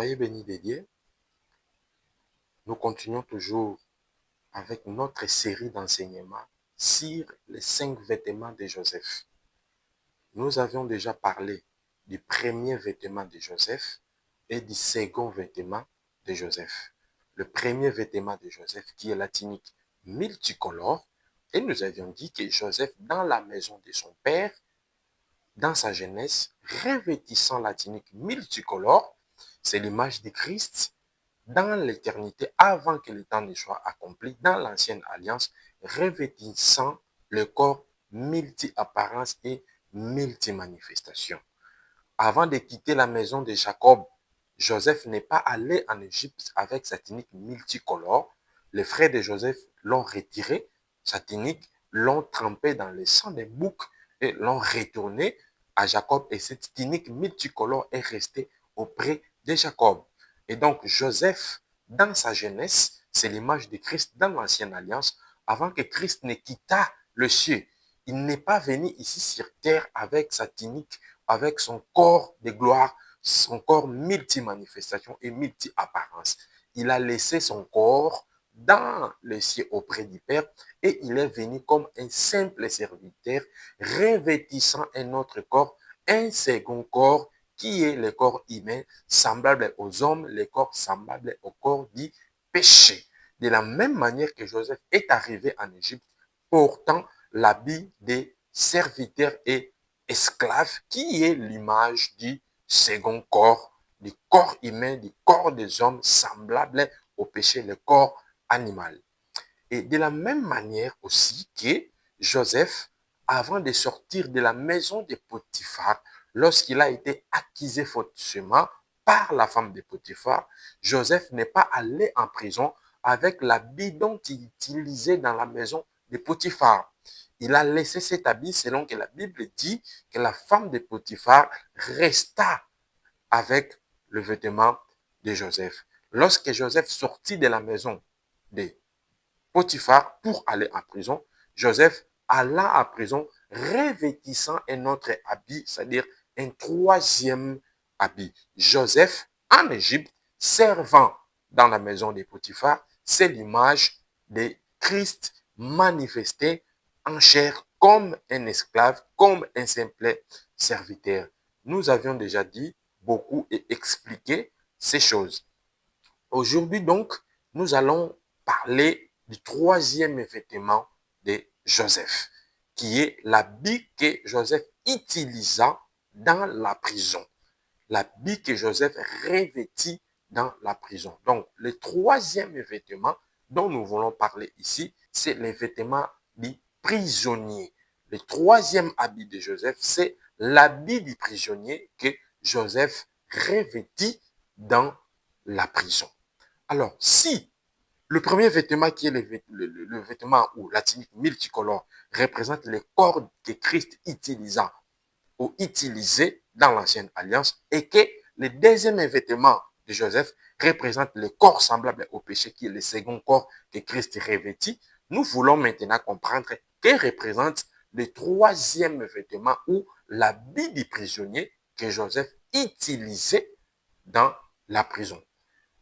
Soyez bénis des dieux. Nous continuons toujours avec notre série d'enseignements sur les 5 vêtements de Joseph. Nous avions déjà parlé du premier vêtement de Joseph et du second vêtement de Joseph. Le premier vêtement de Joseph qui est la tunique multicolore, et nous avions dit que Joseph, dans la maison de son père, dans sa jeunesse, revêtissant la tunique multicolore, c'est l'image de Christ dans l'éternité, avant que le temps ne soit accompli, dans l'ancienne alliance, revêtissant le corps multi-apparence et multi-manifestation. Avant de quitter la maison de Jacob, Joseph n'est pas allé en Égypte avec sa tunique multicolore. Les frères de Joseph l'ont retiré, sa tunique, l'ont trempé dans le sang des boucs et l'ont retourné à Jacob. Et cette tunique multicolore est restée auprès de Jacob. Et donc, Joseph, dans sa jeunesse, c'est l'image de Christ dans l'ancienne alliance, avant que Christ ne quittât le ciel. Il n'est pas venu ici sur terre avec sa tunique, avec son corps de gloire, son corps multi-manifestation et multi-apparence. Il a laissé son corps dans le ciel auprès du Père et il est venu comme un simple serviteur, revêtissant un autre corps, un second corps, qui est le corps humain, semblable aux hommes, le corps semblable au corps du péché. De la même manière que Joseph est arrivé en Égypte, portant l'habit des serviteurs et esclaves, qui est l'image du second corps, du corps humain, du corps des hommes, semblable au péché, le corps animal. Et de la même manière aussi que Joseph, avant de sortir de la maison de Potiphar, lorsqu'il a été accusé faussement par la femme de Potiphar, Joseph n'est pas allé en prison avec l'habit dont il utilisait dans la maison de Potiphar. Il a laissé cet habit selon que la Bible dit que la femme de Potiphar resta avec le vêtement de Joseph. Lorsque Joseph sortit de la maison de Potiphar pour aller en prison, Joseph alla en prison revêtissant un autre habit, c'est-à-dire un troisième habit. Joseph, en Égypte, servant dans la maison de Potiphar, c'est l'image de Christ manifesté en chair comme un esclave, comme un simple serviteur. Nous avions déjà dit beaucoup et expliqué ces choses. Aujourd'hui donc, nous allons parler du troisième vêtement de Joseph, qui est l'habit que Joseph utilisa dans la prison. L'habit que Joseph revêtit dans la prison. Donc, le troisième vêtement dont nous voulons parler ici, c'est le vêtement du prisonnier. Le troisième habit de Joseph, c'est l'habit du prisonnier que Joseph revêtit dans la prison. Alors, si le premier vêtement qui est le vêtement ou la tunique multicolore représente le corps que Christ utilisa ou utilisé dans l'ancienne alliance et que le deuxième vêtement de Joseph représente le corps semblable au péché qui est le second corps que Christ revêtit, nous voulons maintenant comprendre que représente le troisième vêtement ou l'habit du prisonnier que Joseph utilisait dans la prison.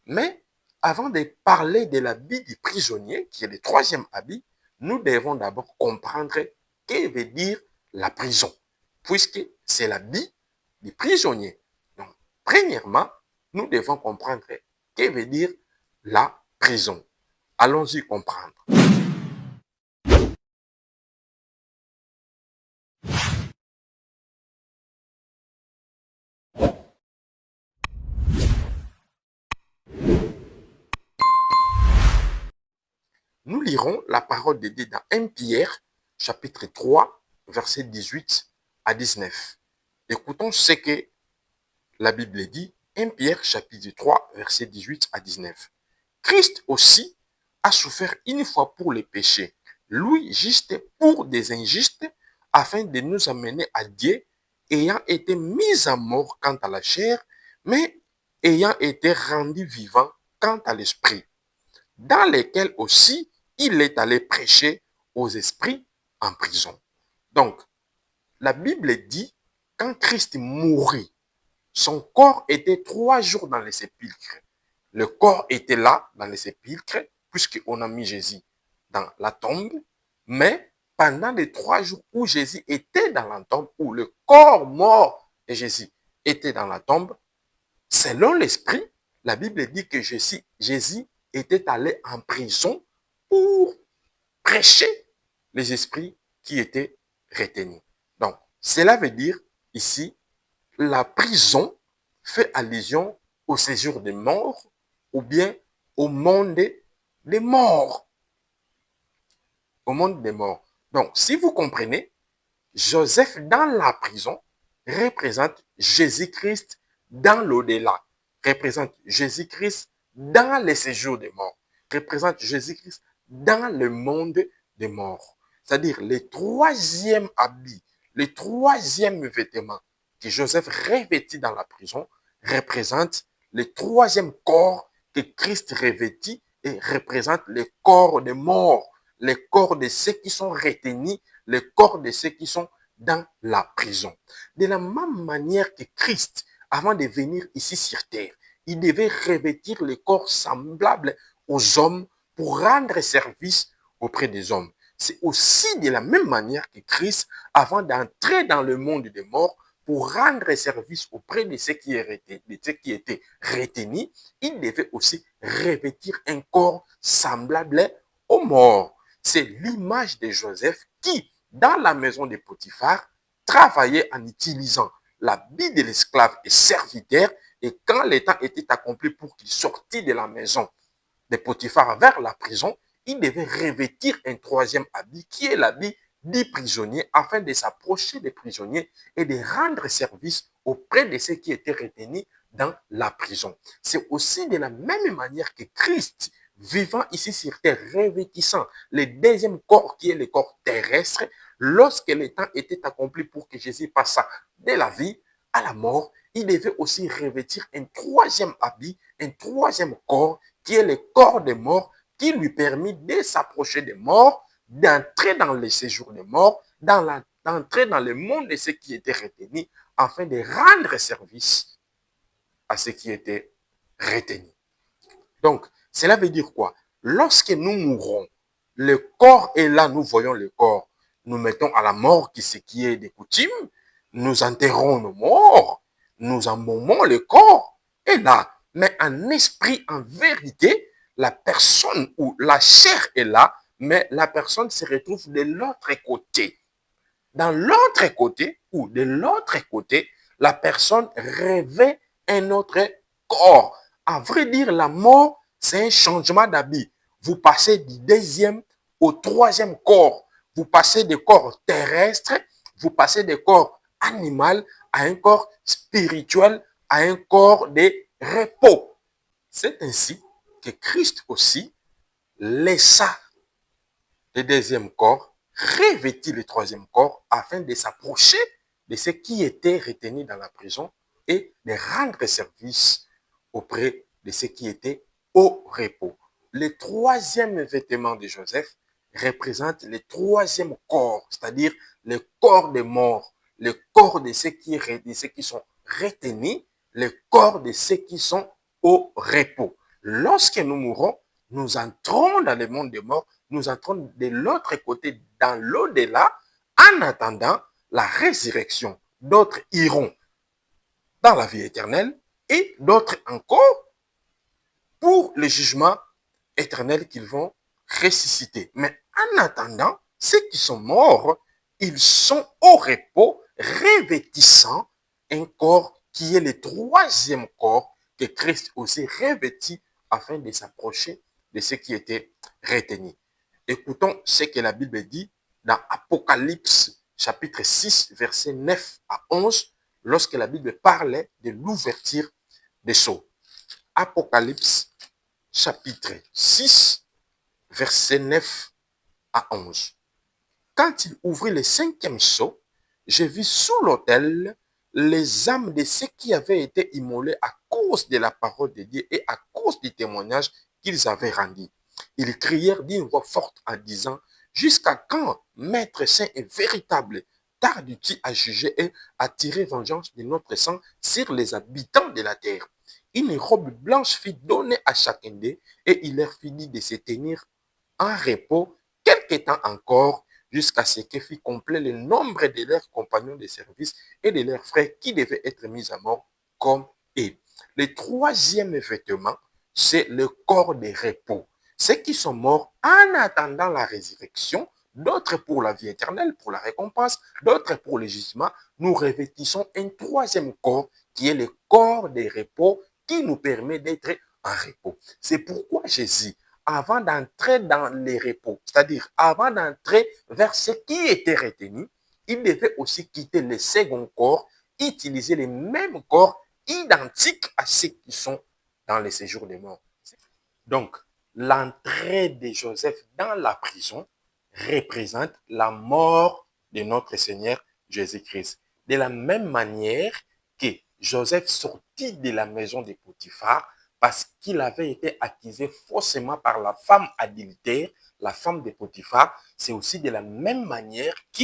Mais avant de parler de l'habit du prisonnier, qui est le troisième habit, nous devons d'abord comprendre que veut dire la prison, puisque c'est l'habit du prisonnier. Donc, premièrement, nous devons comprendre que veut dire la prison. Allons-y comprendre. Nous lirons la parole de Dieu dans 1 Pierre, chapitre 3, versets 18 à 19. Écoutons ce que la Bible dit, 1 Pierre, chapitre 3, versets 18 à 19. Christ aussi a souffert une fois pour les péchés, lui juste pour des injustes, afin de nous amener à Dieu, ayant été mis à mort quant à la chair, mais ayant été rendu vivant quant à l'esprit, dans lesquels aussi il est allé prêcher aux esprits en prison. Donc, la Bible dit, quand Christ mourit, son corps était 3 jours dans les sépulcres. Le corps était là, dans les sépulcres, puisqu'on a mis Jésus dans la tombe, mais pendant les 3 jours où Jésus était dans la tombe, où le corps mort de Jésus était dans la tombe, selon l'esprit, la Bible dit que Jésus était allé en prison pour prêcher les esprits qui étaient retenus. Donc, cela veut dire ici, la prison fait allusion au séjour des morts ou bien au monde des morts. Au monde des morts. Donc, si vous comprenez, Joseph dans la prison représente Jésus-Christ dans l'au-delà, représente Jésus-Christ dans les séjours des morts, représente Jésus-Christ dans le monde des morts. C'est-à-dire le troisième habit, le troisième vêtement que Joseph revêtit dans la prison représente le troisième corps que Christ revêtit et représente le corps des morts, les corps de ceux qui sont retenus, les corps de ceux qui sont dans la prison. De la même manière que Christ, avant de venir ici sur terre, il devait revêtir le corps semblable aux hommes pour rendre service auprès des hommes. C'est aussi de la même manière que Christ, avant d'entrer dans le monde des morts, pour rendre service auprès de ceux qui étaient retenus, il devait aussi revêtir un corps semblable aux morts. C'est l'image de Joseph qui, dans la maison de Potiphar, travaillait en utilisant l'habit de l'esclave et serviteur, et quand le temps était accompli pour qu'il sortît de la maison de Potiphar vers la prison, il devait revêtir un troisième habit qui est l'habit du prisonnier afin de s'approcher des prisonniers et de rendre service auprès de ceux qui étaient retenus dans la prison. C'est aussi de la même manière que Christ, vivant ici sur terre, revêtissant le deuxième corps qui est le corps terrestre, lorsque le temps était accompli pour que Jésus passât de la vie à la mort, il devait aussi revêtir un troisième habit, un troisième corps qui est le corps des morts, qui lui permit de s'approcher des morts, d'entrer dans le séjour des morts, d'entrer dans le monde de ceux qui étaient retenus, afin de rendre service à ceux qui étaient retenus. Donc, cela veut dire quoi? Lorsque nous mourrons, le corps est là, nous voyons le corps. Nous mettons à la mort ce qui est de coutume, nous enterrons nos morts, nous embaumons le corps, est là. Mais en esprit, en vérité, la personne ou la chair est là, mais la personne se retrouve de l'autre côté. Dans l'autre côté, ou de l'autre côté, la personne revêt un autre corps. À vrai dire, la mort, c'est un changement d'habit. Vous passez du deuxième au troisième corps. Vous passez des corps terrestres, vous passez des corps animaux à un corps spirituel, à un corps de repos. C'est ainsi que Christ aussi laissa le deuxième corps, revêtit le troisième corps afin de s'approcher de ceux qui étaient retenus dans la prison et de rendre service auprès de ceux qui étaient au repos. Le troisième vêtement de Joseph représente le troisième corps, c'est-à-dire le corps des morts, le corps de ceux qui sont retenus, le corps de ceux qui sont au repos. Lorsque nous mourons, nous entrons dans le monde des morts, nous entrons de l'autre côté, dans l'au-delà, en attendant la résurrection. D'autres iront dans la vie éternelle et d'autres encore pour le jugement éternel qu'ils vont ressusciter. Mais en attendant, ceux qui sont morts, ils sont au repos, revêtissant un corps qui est le troisième corps que Christ aussi revêtit afin de s'approcher de ceux qui étaient retenus. Écoutons ce que la Bible dit dans Apocalypse chapitre 6, versets 9 à 11, lorsque la Bible parlait de l'ouverture des sceaux. Apocalypse chapitre 6, versets 9 à 11. Quand il ouvrit le cinquième sceau, je vis sous l'autel les âmes de ceux qui avaient été immolés à cause de la parole de Dieu et à cause du témoignage qu'ils avaient rendu. Ils crièrent d'une voix forte en disant: jusqu'à quand, Maître saint et véritable, tarde-t-il à juger et à tirer vengeance de notre sang sur les habitants de la terre? Une robe blanche fut donnée à chacun d'eux et il leur fit dire de se tenir en repos quelque temps encore jusqu'à ce que fût complet le nombre de leurs compagnons de service et de leurs frères qui devaient être mis à mort comme eux. Le troisième vêtement, c'est le corps de repos. Ceux qui sont morts en attendant la résurrection, d'autres pour la vie éternelle, pour la récompense, d'autres pour le jugement, nous revêtissons un troisième corps qui est le corps de repos qui nous permet d'être en repos. C'est pourquoi Jésus, avant d'entrer dans les repos, c'est-à-dire avant d'entrer vers ce qui était retenu, il devait aussi quitter le second corps, utiliser les mêmes corps identiques à ceux qui sont dans le séjour des morts. Donc, l'entrée de Joseph dans la prison représente la mort de notre Seigneur Jésus-Christ. De la même manière que Joseph sortit de la maison de Potiphar parce qu'il avait été accusé faussement par la femme adultère, la femme de Potiphar, c'est aussi de la même manière que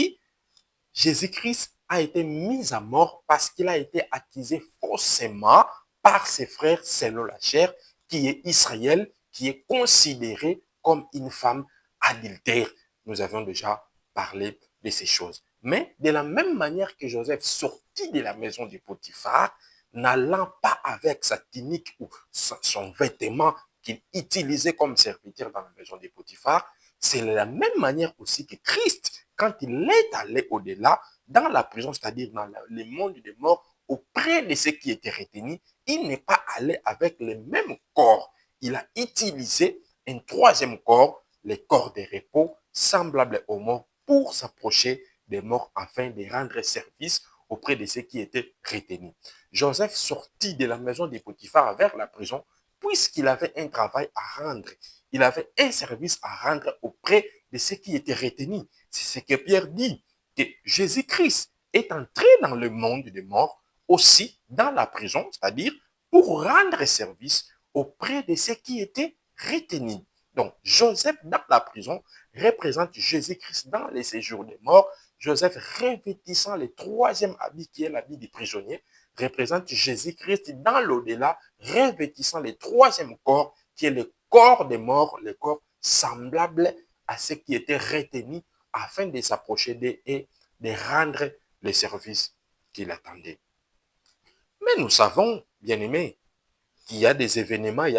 Jésus-Christ a été mis à mort parce qu'il a été accusé faussement par ses frères selon la chair, qui est Israël, qui est considéré comme une femme adultère. Nous avions déjà parlé de ces choses. Mais de la même manière que Joseph sortit de la maison de Potiphar, n'allant pas avec sa tunique ou son vêtement qu'il utilisait comme serviteur dans la maison de Potiphar, c'est de la même manière aussi que Christ, quand il est allé au-delà, dans la prison, c'est-à-dire dans le monde des morts, auprès de ceux qui étaient retenus, il n'est pas allé avec le même corps. Il a utilisé un troisième corps, le corps de repos, semblable aux morts, pour s'approcher des morts afin de rendre service auprès de ceux qui étaient retenus. Joseph sortit de la maison de Potiphar vers la prison puisqu'il avait un travail à rendre. Il avait un service à rendre auprès de ceux qui étaient retenus. C'est ce que Pierre dit, que Jésus-Christ est entré dans le monde des morts, aussi dans la prison, c'est-à-dire pour rendre service auprès de ceux qui étaient retenus. Donc, Joseph dans la prison représente Jésus-Christ dans les séjours des morts. Joseph revêtissant le troisième habit qui est l'habit du prisonnier, représente Jésus-Christ dans l'au-delà, revêtissant le troisième corps qui est le corps des morts, le corps semblable à ceux qui étaient retenus afin de s'approcher d'eux et de rendre le service qu'il attendait. Mais nous savons, bien aimés, qu'il y a des événements, il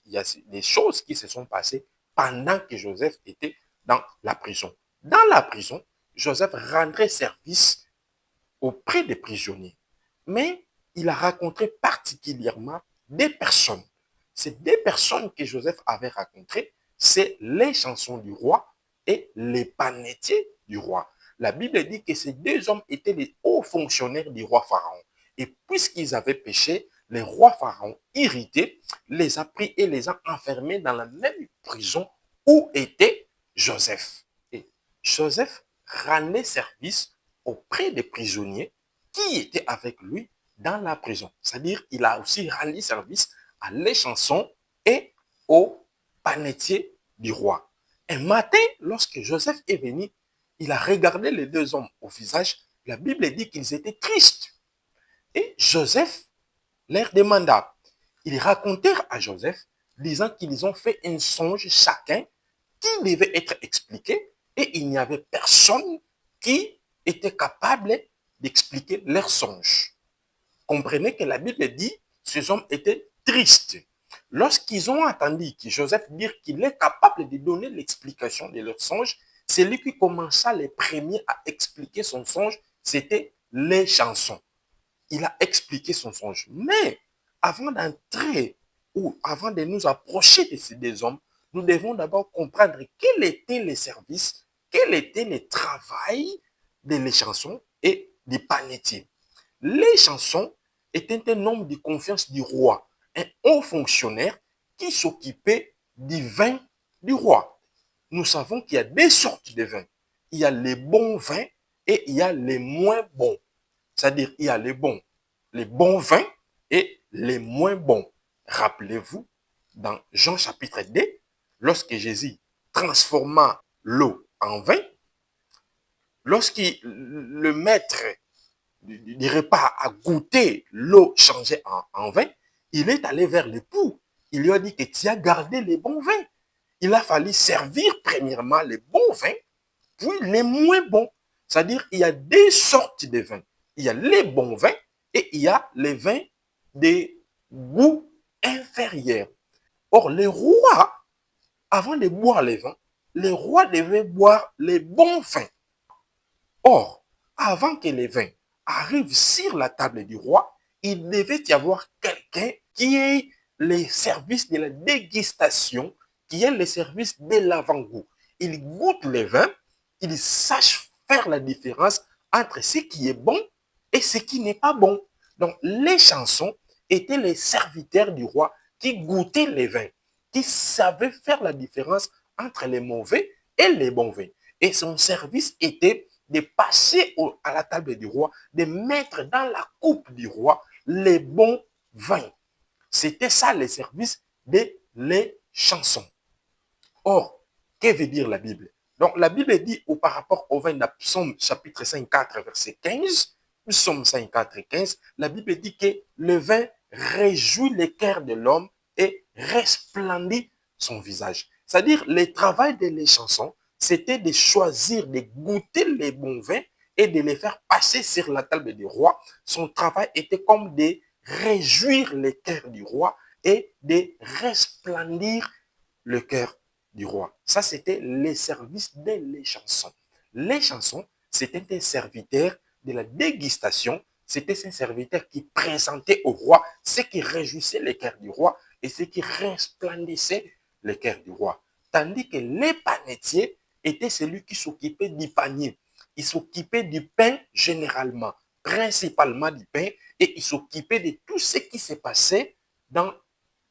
y a des choses qui se sont passées pendant que Joseph était dans la prison. Dans la prison, Joseph rendrait service auprès des prisonniers. Mais il a rencontré particulièrement des personnes. Ces deux personnes que Joseph avait rencontrées, c'est les chansons du roi et les panetiers du roi. La Bible dit que ces deux hommes étaient les hauts fonctionnaires du roi Pharaon. Et puisqu'ils avaient péché, le roi Pharaon, irrité, les a pris et les a enfermés dans la même prison où était Joseph. Et Joseph rendait service auprès des prisonniers qui étaient avec lui dans la prison. C'est-à-dire qu'il a aussi rendu service à les chansons et aux panetiers du roi. Un matin, lorsque Joseph est venu, il a regardé les deux hommes au visage. La Bible dit qu'ils étaient tristes. Et Joseph leur demanda. Ils racontèrent à Joseph, disant qu'ils ont fait un songe chacun qui devait être expliqué et il n'y avait personne qui était capable d'expliquer leur songe. Comprenez que la Bible dit ces hommes étaient tristes. Lorsqu'ils ont entendu que Joseph dire qu'il est capable de donner l'explication de leur songe, c'est lui qui commença les premiers à expliquer son songe, c'était les chansons. Il a expliqué son songe. Mais avant d'entrer ou avant de nous approcher de ces deux hommes, nous devons d'abord comprendre quel était le service, quel était le travail de les chansons et des panetiers. Les chansons étaient un homme de confiance du roi, un haut fonctionnaire qui s'occupait du vin du roi. Nous savons qu'il y a deux sortes de vins. Il y a les bons vins et il y a les moins bons. C'est-à-dire, il y a les bons vins et les moins bons. Rappelez-vous, dans Jean chapitre 2, lorsque Jésus transforma l'eau en vin, Le maître du repas a goûté l'eau changée en vin, il est allé vers l'époux. Il lui a dit que tu as gardé les bons vins. Il a fallu servir premièrement les bons vins, puis les moins bons. C'est-à-dire il y a deux sortes de vins. Il y a les bons vins et il y a les vins des goûts inférieurs. Or, les rois, avant de boire les vins, les rois devaient boire les bons vins. Or, avant que les vins arrivent sur la table du roi, il devait y avoir quelqu'un qui ait les services de la dégustation, qui ait les services de l'avant-goût. Il goûte les vins, il sache faire la différence entre ce qui est bon et ce qui n'est pas bon. Donc, les chansons étaient les serviteurs du roi qui goûtaient les vins, qui savaient faire la différence entre les mauvais et les bons vins. Et son service était de passer à la table du roi, de mettre dans la coupe du roi les bons vins. C'était ça le service de les chansons. Or, que veut dire la Bible? Donc, la Bible dit par rapport au vin de Psaume chapitre 54, verset 15, Psaume 54, 15, la Bible dit que le vin réjouit le cœur de l'homme et resplendit son visage. C'est-à-dire, le travail de les chansons, c'était de choisir, de goûter les bons vins et de les faire passer sur la table du roi. Son travail était comme de réjouir le cœur du roi et de resplendir le cœur du roi. Ça, c'était les services des chansons. Les chansons, c'était un serviteur de la dégustation. C'était un serviteur qui présentait au roi ce qui réjouissait le cœur du roi et ce qui resplendissait le cœur du roi. Tandis que les panetiers étaient celui qui s'occupait du panier. Il s'occupait du pain généralement, principalement du pain, et il s'occupait de tout ce qui se passait dans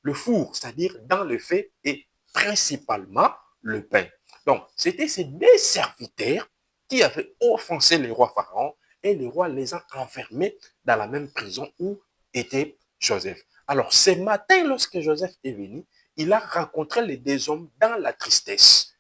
le four, c'est-à-dire dans le feu et principalement le pain. Donc, c'était ces deux serviteurs qui avaient offensé le roi Pharaon et le roi les a enfermés dans la même prison où était Joseph. Alors, ce matin, lorsque Joseph est venu, il a rencontré les deux hommes dans la tristesse.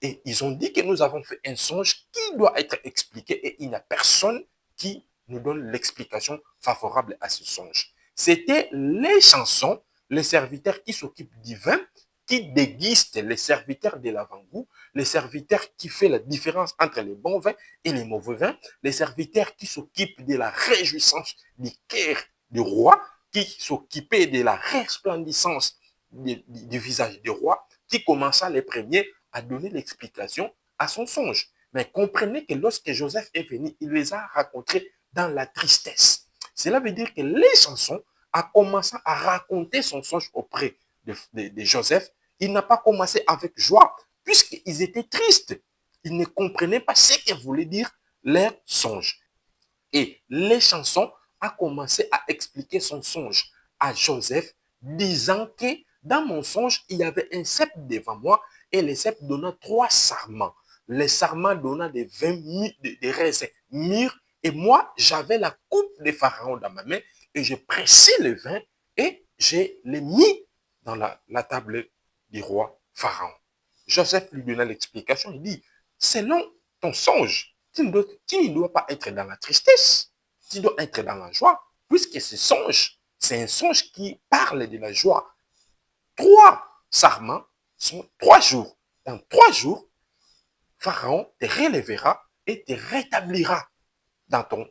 Et ils ont dit que nous avons fait un songe qui doit être expliqué et il n'y a personne qui nous donne l'explication favorable à ce songe. C'était les chansons, les serviteurs qui s'occupent du vin, qui dégustent, les serviteurs de l'avant-goût, les serviteurs qui font la différence entre les bons vins et les mauvais vins, les serviteurs qui s'occupent de la réjouissance du cœur du roi, qui s'occupaient de la resplendissance du visage du roi, qui commença les premiers à donner l'explication à son songe. Mais comprenez que lorsque Joseph est venu, il les a racontés dans la tristesse. Cela veut dire que les chansons a commencé à raconter son songe auprès de Joseph. Il n'a pas commencé avec joie, puisqu'ils étaient tristes. Ils ne comprenaient pas ce que voulait dire leur songe. Et les chansons a commencé à expliquer son songe à Joseph, disant que dans mon songe, il y avait un sceptre devant moi et le sceptre donna 3 sarments. Les sarments donnant des raisins mûrs et moi, j'avais la coupe de Pharaon dans ma main et j'ai pressé le vin et je l'ai mis dans la table du roi Pharaon. Joseph lui donna l'explication. Il dit, selon ton songe, tu ne dois pas être dans la tristesse. Tu dois être dans la joie, puisque ce songe, c'est un songe qui parle de la joie. 3 sarments sont 3 jours. Dans 3 jours, Pharaon te relèvera et te rétablira dans ton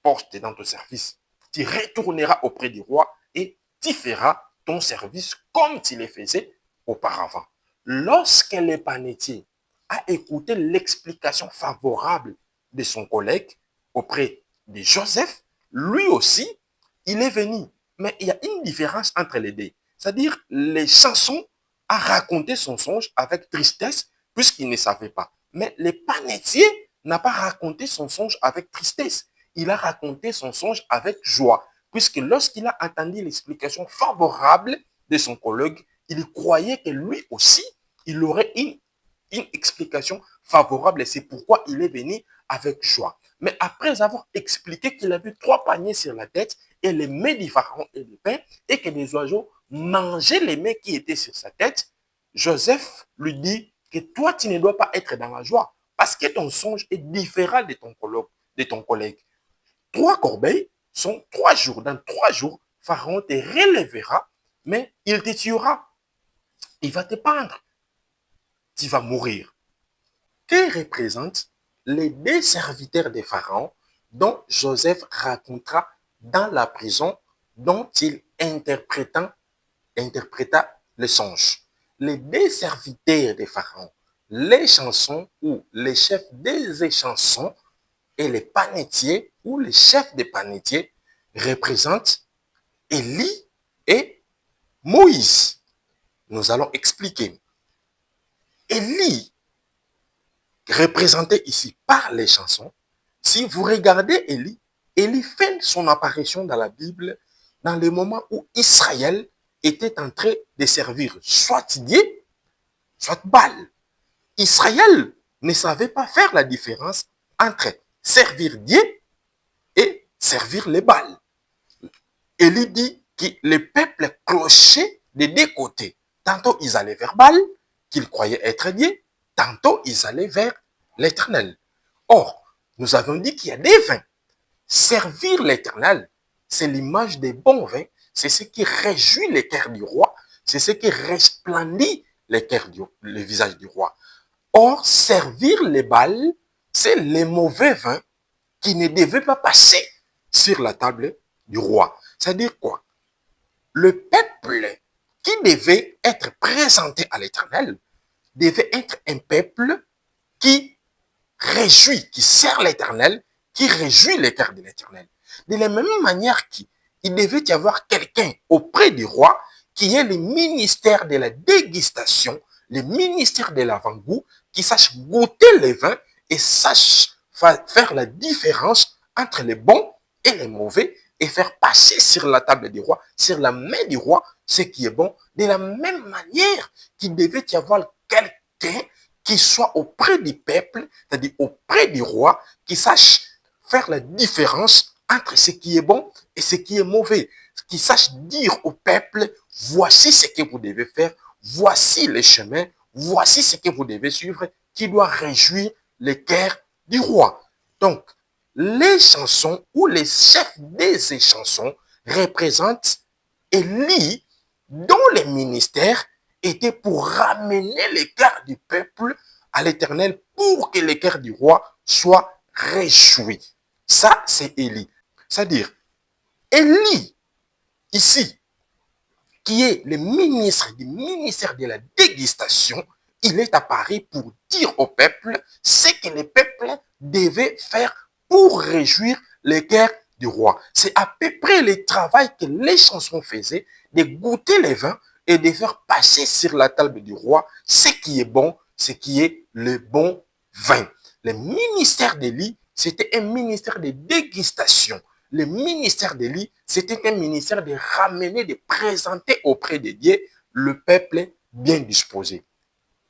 poste, dans ton service. Tu retourneras auprès du roi et tu feras ton service comme tu le faisais auparavant. Lorsque le panetier a écouté l'explication favorable de son collègue auprès de Joseph, lui aussi, il est venu. Mais il y a une différence entre les deux. C'est-à-dire, les chansons a raconté son songe avec tristesse puisqu'il ne savait pas. Mais le panetier n'a pas raconté son songe avec tristesse. Il a raconté son songe avec joie, puisque lorsqu'il a entendu l'explication favorable de son collègue, il croyait que lui aussi, il aurait une explication favorable et c'est pourquoi il est venu avec joie. Mais après avoir expliqué qu'il avait 3 paniers sur la tête et les mets du pharaon et du pain et que les oiseaux mangeaient les mets qui étaient sur sa tête, Joseph lui dit que toi, tu ne dois pas être dans la joie. parce que ton songe est différent de ton collègue. 3 corbeilles sont 3 jours. Dans 3 jours, Pharaon te relèvera, mais il te tuera. Il va te pendre. Tu vas mourir. Que représentent les 2 serviteurs de Pharaon dont Joseph racontera dans la prison dont il interpréta le songe. Les 2 serviteurs de Pharaon, les chansons ou les chefs des chansons et les panetiers ou les chefs des panetiers représentent Élie et Moïse. Nous allons expliquer. Élie, représenté ici par les chansons, si vous regardez Élie, Élie fait son apparition dans la Bible dans le moment où Israël était en train de servir soit Dieu, soit Baal. Israël ne savait pas faire la différence entre servir Dieu et servir les Baals. Élie dit que le peuple clochait des 2 côtés. Tantôt ils allaient vers Baal, qu'ils croyaient être Dieu, tantôt ils allaient vers l'Éternel. Or, nous avons dit qu'il y a des vins. Servir l'Éternel, c'est l'image des bons vins, c'est ce qui réjouit le cœur du roi, c'est ce qui resplendit le visage du roi. Or, servir les Baals, c'est les mauvais vins qui ne devaient pas passer sur la table du roi. C'est-à-dire quoi? Le peuple qui devait être présenté à l'Éternel devait être un peuple qui réjouit, qui sert l'Éternel, qui réjouit le cœur de l'Éternel. De la même manière qu'il devait y avoir quelqu'un auprès du roi qui ait le ministère de la dégustation, le ministère de l'avant-goût, qui sache goûter les vins et sache faire la différence entre les bons et les mauvais et faire passer sur la table du roi, sur la main du roi, ce qui est bon. De la même manière qu'il devait y avoir quelqu'un qui soit auprès du peuple, c'est-à-dire auprès du roi, qui sache faire la différence entre ce qui est bon et ce qui est mauvais, qui sache dire au peuple, voici ce que vous devez faire, voici les chemins, voici ce que vous devez suivre, qui doit réjouir le cœur du roi. Donc, les chansons ou les chefs des chansons représentent Élie, dont les ministères était pour ramener le cœur du peuple à l'Éternel pour que le cœur du roi soit réjoui. Ça, c'est Élie. C'est-à-dire, Élie, ici, qui est le ministre du ministère de la dégustation, il est apparu pour dire au peuple ce que le peuple devait faire pour réjouir le cœur du roi. C'est à peu près le travail que les chansons faisaient, de goûter les vins et de faire passer sur la table du roi ce qui est bon, ce qui est le bon vin. Le ministère d'Élie, c'était un ministère de dégustation. Le ministère d'Élie, c'était un ministère de ramener, de présenter auprès de Dieu le peuple bien disposé.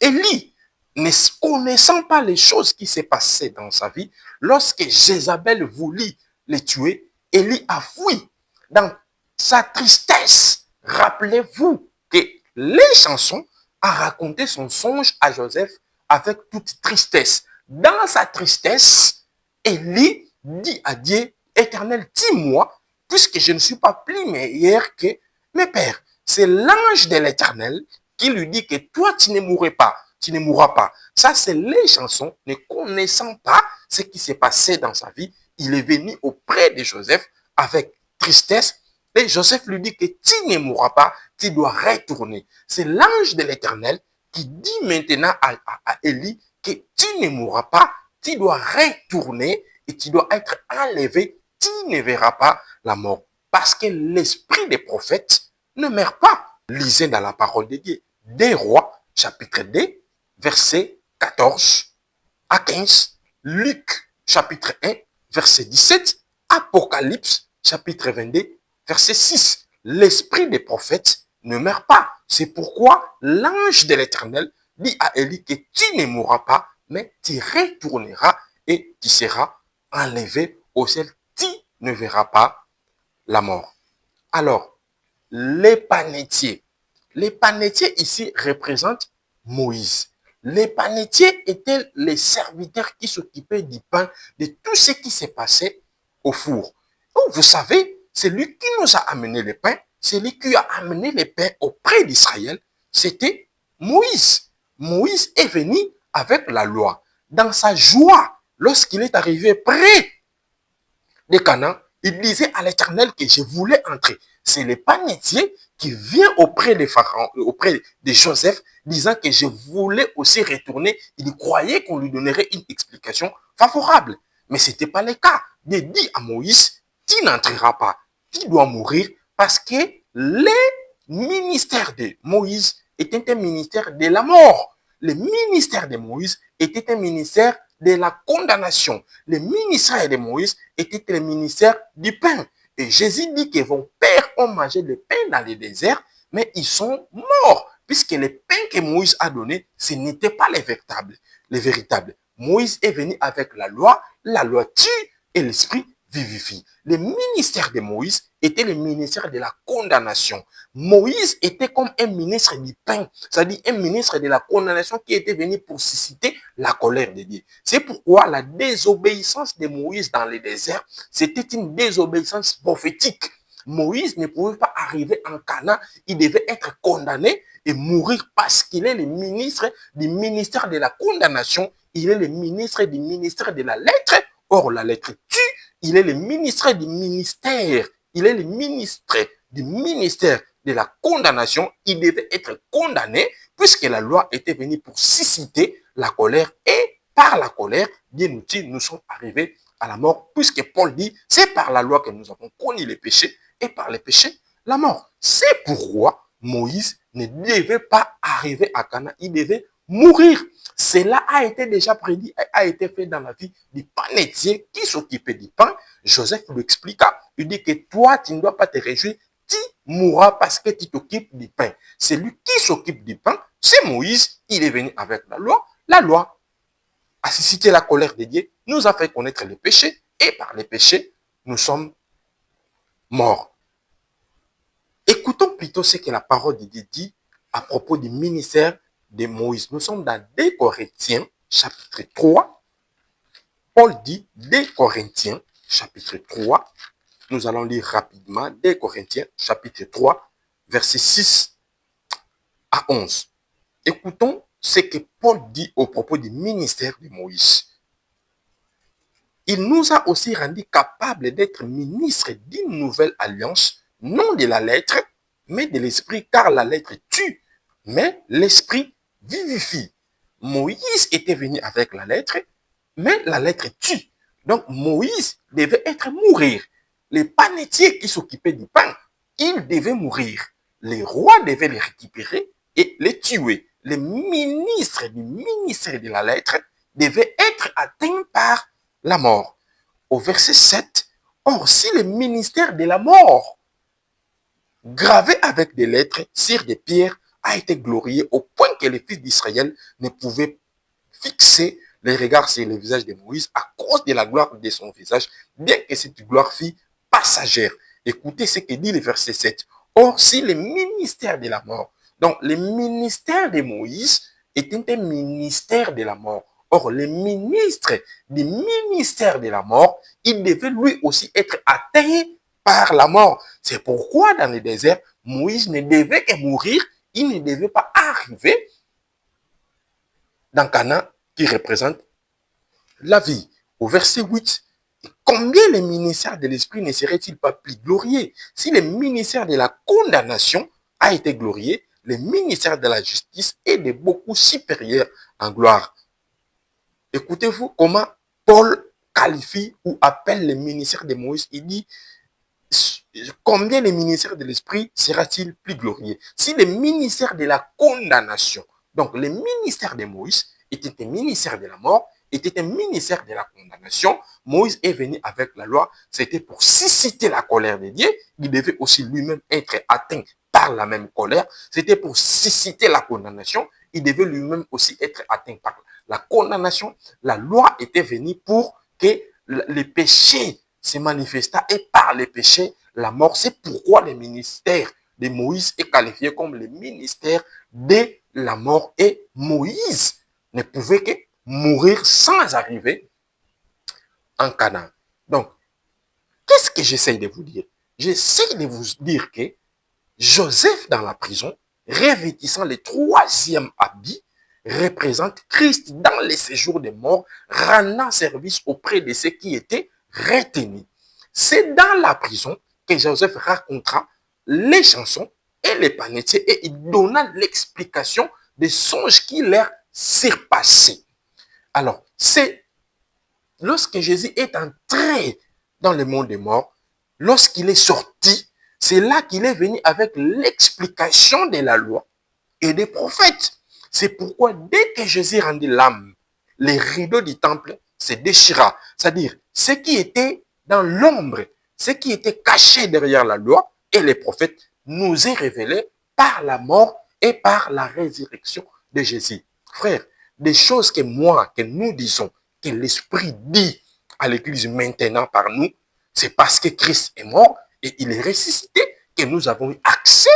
Élie, ne connaissant pas les choses qui s'est passées dans sa vie, lorsque Jézabel voulut le tuer, Élie a fui dans sa tristesse. Rappelez-vous que les chansons a raconté son songe à Joseph avec toute tristesse. Dans sa tristesse, Élie dit à Dieu, Éternel, dis-moi, puisque je ne suis pas plus meilleur que mes pères. C'est l'ange de l'Éternel qui lui dit que toi, tu ne mourras pas. Tu ne mourras pas. Ça, c'est les chansons, ne connaissant pas ce qui s'est passé dans sa vie. Il est venu auprès de Joseph avec tristesse. Et Joseph lui dit que tu ne mourras pas, tu dois retourner. C'est l'ange de l'Éternel qui dit maintenant à Élie que tu ne mourras pas, tu dois retourner et tu dois être enlevé, tu ne verras pas la mort. Parce que l'esprit des prophètes ne meurt pas. Lisez dans la parole de Dieu. Des Rois, chapitre 2, verset 14 à 15. Luc, chapitre 1, verset 17. Apocalypse, chapitre 22, verset 6. L'esprit des prophètes ne meurt pas. C'est pourquoi l'ange de l'Éternel dit à Élie que tu ne mourras pas, mais tu retourneras et tu seras enlevé au ciel. Tu ne verras pas la mort. Alors, les panetiers. Les panetiers ici représentent Moïse. Les panetiers étaient les serviteurs qui s'occupaient du pain, de tout ce qui s'est passé au four. Donc, vous savez, c'est lui qui nous a amené le pain, c'est lui qui a amené le pain auprès d'Israël, c'était Moïse. Moïse est venu avec la loi. Dans sa joie, lorsqu'il est arrivé près de Canaan, il disait à l'Éternel que je voulais entrer. C'est le panetier qui vient auprès de Pharaon, auprès de Joseph, disant que je voulais aussi retourner. Il croyait qu'on lui donnerait une explication favorable. Mais ce n'était pas le cas. Il dit à Moïse, tu n'entreras pas, tu dois mourir, parce que le ministère de Moïse était un ministère de la mort. Le ministère de Moïse était un ministère de la condamnation. Le ministère de Moïse était le ministère du pain. Et Jésus dit que vos pères ont mangé le pain dans le désert, mais ils sont morts, puisque le pain que Moïse a donné, ce n'était pas le véritable. Le véritable. Moïse est venu avec la loi tue et l'esprit vivifie. Le ministère de Moïse était le ministère de la condamnation. Moïse était comme un ministre du pain, c'est-à-dire un ministre de la condamnation qui était venu pour susciter la colère de Dieu. C'est pourquoi la désobéissance de Moïse dans le désert, c'était une désobéissance prophétique. Moïse ne pouvait pas arriver en Canaan, il devait être condamné et mourir parce qu'il est le ministre du ministère de la condamnation, il est le ministre du ministère de la lettre. Or, la lettre tue, il est le ministre du ministère, il est le ministre du ministère de la condamnation, il devait être condamné puisque la loi était venue pour susciter la colère et par la colère, Dieu nous dit, nous sommes arrivés à la mort puisque Paul dit, c'est par la loi que nous avons connu les péchés et par les péchés, la mort. C'est pourquoi Moïse ne devait pas arriver à Canaan, il devait mourir. Cela a été déjà prédit, a été fait dans la vie du panetier qui s'occupait du pain. Joseph lui expliqua, il dit que toi, tu ne dois pas te réjouir, tu mourras parce que tu t'occupes du pain. C'est lui qui s'occupe du pain, c'est Moïse, il est venu avec la loi. La loi a suscité la colère de Dieu, nous a fait connaître les péchés, et par les péchés, nous sommes morts. Écoutons plutôt ce que la parole de Dieu dit à propos du ministère de Moïse. Nous sommes dans 2 Corinthiens, chapitre 3. Paul dit 2 Corinthiens, chapitre 3. Nous allons lire rapidement 2 Corinthiens, chapitre 3, versets 6 à 11. Écoutons ce que Paul dit au propos du ministère de Moïse. Il nous a aussi rendus capables d'être ministres d'une nouvelle alliance, non de la lettre, mais de l'esprit, car la lettre tue, mais l'esprit vivifie. Moïse était venu avec la lettre, mais la lettre tue. Donc Moïse devait être mourir. Les panetiers qui s'occupaient du pain, ils devaient mourir. Les rois devaient les récupérer et les tuer. Les ministres du ministère de la lettre devaient être atteints par la mort. Au verset 7, or si le ministère de la mort, gravé avec des lettres sur des pierres, a été glorifié au point que les fils d'Israël ne pouvaient fixer les regards sur le visage de Moïse à cause de la gloire de son visage, bien que cette gloire fût passagère. Écoutez ce que dit le verset 7. Or, si le ministère de la mort, donc le ministère de Moïse était un ministère de la mort. Or, le ministre du ministère de la mort, il devait lui aussi être atteint par la mort. C'est pourquoi dans le désert, Moïse ne devait que mourir, il ne devait pas arriver dans Canaan qui représente la vie. Au verset 8, combien le ministère de l'Esprit ne serait-il pas plus glorieux si le ministère de la condamnation a été glorieux, le ministère de la justice est de beaucoup supérieur en gloire. Écoutez-vous comment Paul qualifie ou appelle le ministère de Moïse. Il dit, combien le ministère de l'Esprit sera-t-il plus glorieux si le ministère de la condamnation, donc le ministère de Moïse, était un ministère de la mort, était un ministère de la condamnation. Moïse est venu avec la loi, c'était pour susciter la colère de Dieu. Il devait aussi lui-même être atteint par la même colère. C'était pour susciter la condamnation. Il devait lui-même aussi être atteint par la condamnation. La loi était venue pour que les péchés se manifestent et par les péchés, la mort. C'est pourquoi le ministère de Moïse est qualifié comme le ministère de la mort. Et Moïse ne pouvait que mourir sans arriver en Canaan. Donc, qu'est-ce que j'essaye de vous dire? J'essaye de vous dire que Joseph dans la prison, revêtissant le troisième habit, représente Christ dans les séjours des morts, rendant service auprès de ceux qui étaient retenus. C'est dans la prison que Joseph racontera les chansons et les panetiers et il donna l'explication des songes qui leur surpassaient. Alors, c'est lorsque Jésus est entré dans le monde des morts, lorsqu'il est sorti, c'est là qu'il est venu avec l'explication de la loi et des prophètes. C'est pourquoi dès que Jésus rendit l'âme, les rideaux du temple se déchira. C'est-à-dire, ce qui était dans l'ombre, ce qui était caché derrière la loi et les prophètes, nous est révélé par la mort et par la résurrection de Jésus. Frère, des choses que moi, que nous disons, que l'Esprit dit à l'Église maintenant par nous, c'est parce que Christ est mort et il est ressuscité que nous avons eu accès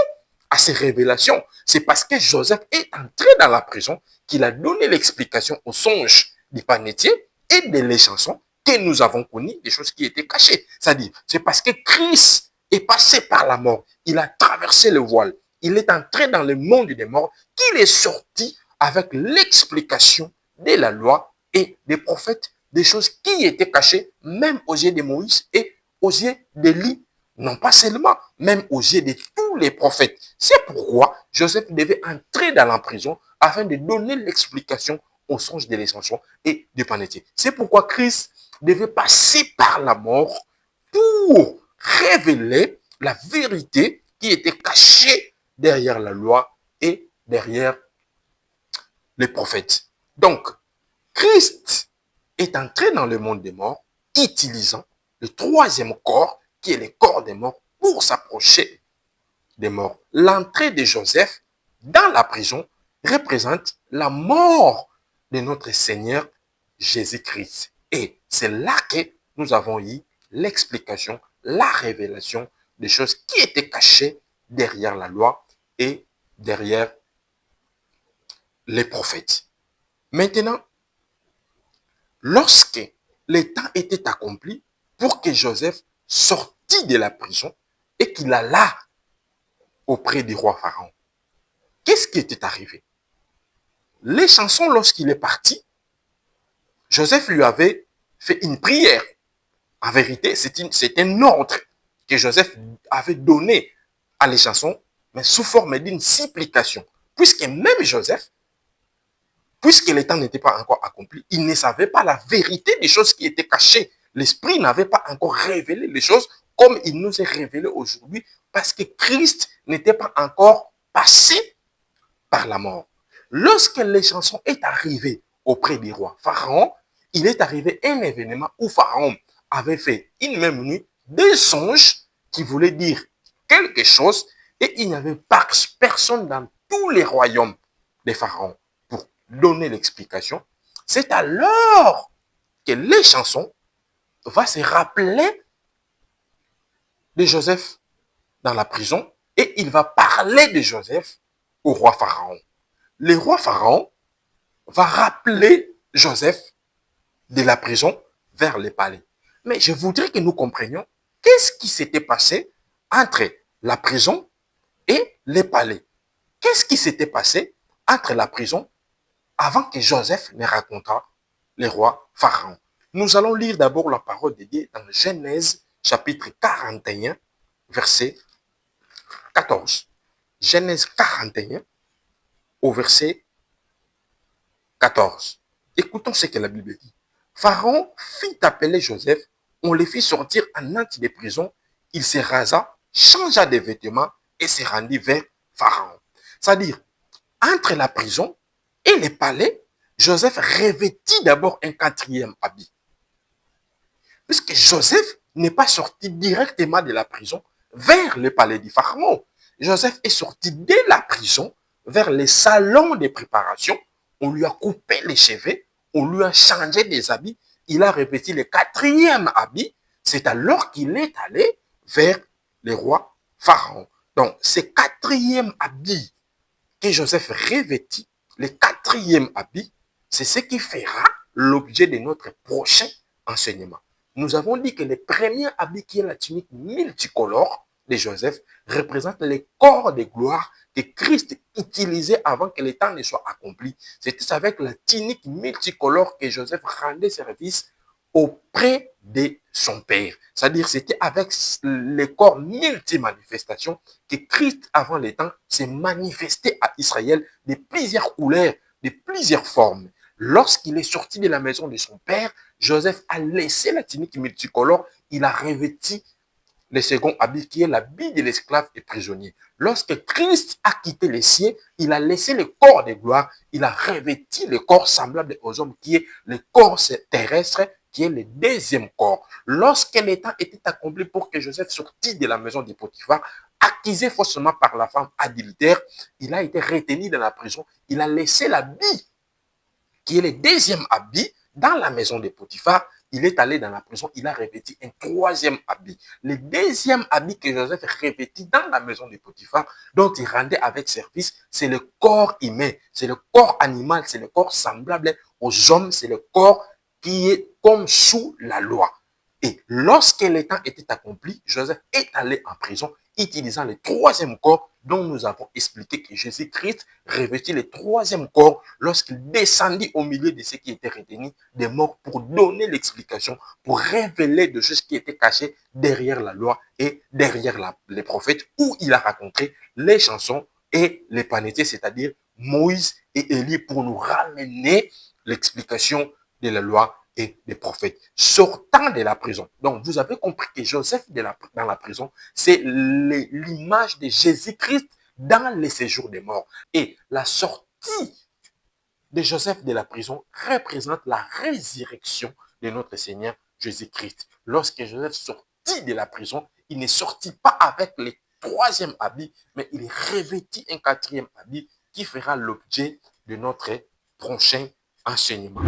à ces révélations. C'est parce que Joseph est entré dans la prison qu'il a donné l'explication aux songes du panetier et des chansons que nous avons connues, des choses qui étaient cachées. C'est-à-dire, c'est parce que Christ est passé par la mort, il a traversé le voile, il est entré dans le monde des morts, qu'il est sorti avec l'explication de la loi et des prophètes, des choses qui étaient cachées, même aux yeux de Moïse et aux yeux d'Élie, non pas seulement, même aux yeux de tous les prophètes. C'est pourquoi Joseph devait entrer dans la prison afin de donner l'explication aux songes de l'ascension et du panetier. C'est pourquoi Christ devait passer par la mort pour révéler la vérité qui était cachée derrière la loi et derrière les prophètes. Donc, Christ est entré dans le monde des morts, utilisant le troisième corps, qui est le corps des morts, pour s'approcher des morts. L'entrée de Joseph dans la prison représente la mort de notre Seigneur Jésus-Christ. Et c'est là que nous avons eu l'explication, la révélation des choses qui étaient cachées derrière la loi et derrière les prophètes. Maintenant, lorsque le temps était accompli pour que Joseph sortit de la prison et qu'il alla auprès du roi Pharaon, qu'est-ce qui était arrivé? Les chansons, lorsqu'il est parti, Joseph lui avait fait une prière. En vérité, c'est un ordre que Joseph avait donné à les chansons, mais sous forme d'une supplication. Puisque même Joseph, puisque le temps n'était pas encore accompli, il ne savait pas la vérité des choses qui étaient cachées. L'Esprit n'avait pas encore révélé les choses comme il nous est révélé aujourd'hui, parce que Christ n'était pas encore passé par la mort. Lorsque les chansons est arrivé auprès du roi Pharaon, il est arrivé un événement où Pharaon avait fait une même nuit des songes qui voulaient dire quelque chose et il n'y avait pas personne dans tous les royaumes de Pharaon pour donner l'explication. C'est alors que les chansons vont se rappeler de Joseph dans la prison et il va parler de Joseph au roi Pharaon. Le roi Pharaon va rappeler Joseph de la prison vers le palais. Mais je voudrais que nous comprenions qu'est-ce qui s'était passé entre la prison et le palais. Qu'est-ce qui s'était passé entre la prison avant que Joseph ne racontât le roi Pharaon. Nous allons lire d'abord la parole de Dieu dans Genèse chapitre 41, verset 14. Genèse 41 au verset 14. Écoutons ce que la Bible dit. Pharaon fit appeler Joseph, on le fit sortir en hâte de prison, il se rasa, changea de vêtements et se rendit vers Pharaon. C'est-à-dire, entre la prison et le palais, Joseph revêtit d'abord un quatrième habit. Puisque Joseph n'est pas sorti directement de la prison vers le palais du Pharaon. Joseph est sorti de la prison vers les salons de préparation. On lui a coupé les cheveux, on lui a changé des habits. Il a revêti le quatrième habit. C'est alors qu'il est allé vers le roi Pharaon. Donc, ce quatrième habit que Joseph revêtit, le quatrième habit, C'est ce qui fera l'objet de notre prochain enseignement. Nous avons dit que les premiers habits qui est la tunique multicolore de Joseph représentent les corps de gloire que Christ utilisait avant que le temps ne soit accompli. C'était avec la tunique multicolore que Joseph rendait service auprès de son Père. C'est-à-dire c'était avec les corps multi-manifestations que Christ, avant le temps, s'est manifesté à Israël de plusieurs couleurs, de plusieurs formes. Lorsqu'il est sorti de la maison de son père, Joseph a laissé la tunique multicolore, il a revêtu le second habit qui est l'habit de l'esclave et prisonnier. Lorsque Christ a quitté les cieux, il a laissé le corps de gloire, il a revêtu le corps semblable aux hommes qui est le corps terrestre, qui est le deuxième corps. Lorsque le temps était accompli pour que Joseph sortît de la maison de Potiphar, accusé faussement par la femme adultère, il a été retenu dans la prison, il a laissé l'habit qui est le deuxième habit dans la maison de Potiphar. Il est allé dans la prison, il a revêtu un troisième habit. Le deuxième habit que Joseph revêtit dans la maison de Potiphar, dont il rendait avec service, c'est le corps humain, c'est le corps animal, c'est le corps semblable aux hommes, c'est le corps qui est comme sous la loi. Et lorsque le temps était accompli, Joseph est allé en prison, utilisant le troisième corps dont nous avons expliqué que Jésus-Christ revêtit le troisième corps lorsqu'il descendit au milieu de ceux qui étaient retenus des morts pour donner l'explication, pour révéler de choses qui étaient cachées derrière la loi et derrière les prophètes, où il a raconté les chansons et les panétiers, c'est-à-dire Moïse et Élie, pour nous ramener l'explication de la loi et des prophètes, sortant de la prison. Donc, vous avez compris que Joseph dans la prison, c'est l'image de Jésus-Christ dans les séjours des morts. Et la sortie de Joseph de la prison représente la résurrection de notre Seigneur Jésus-Christ. Lorsque Joseph sortit de la prison, il ne sortit pas avec le troisième habit, mais il revêtit un quatrième habit qui fera l'objet de notre prochain enseignement.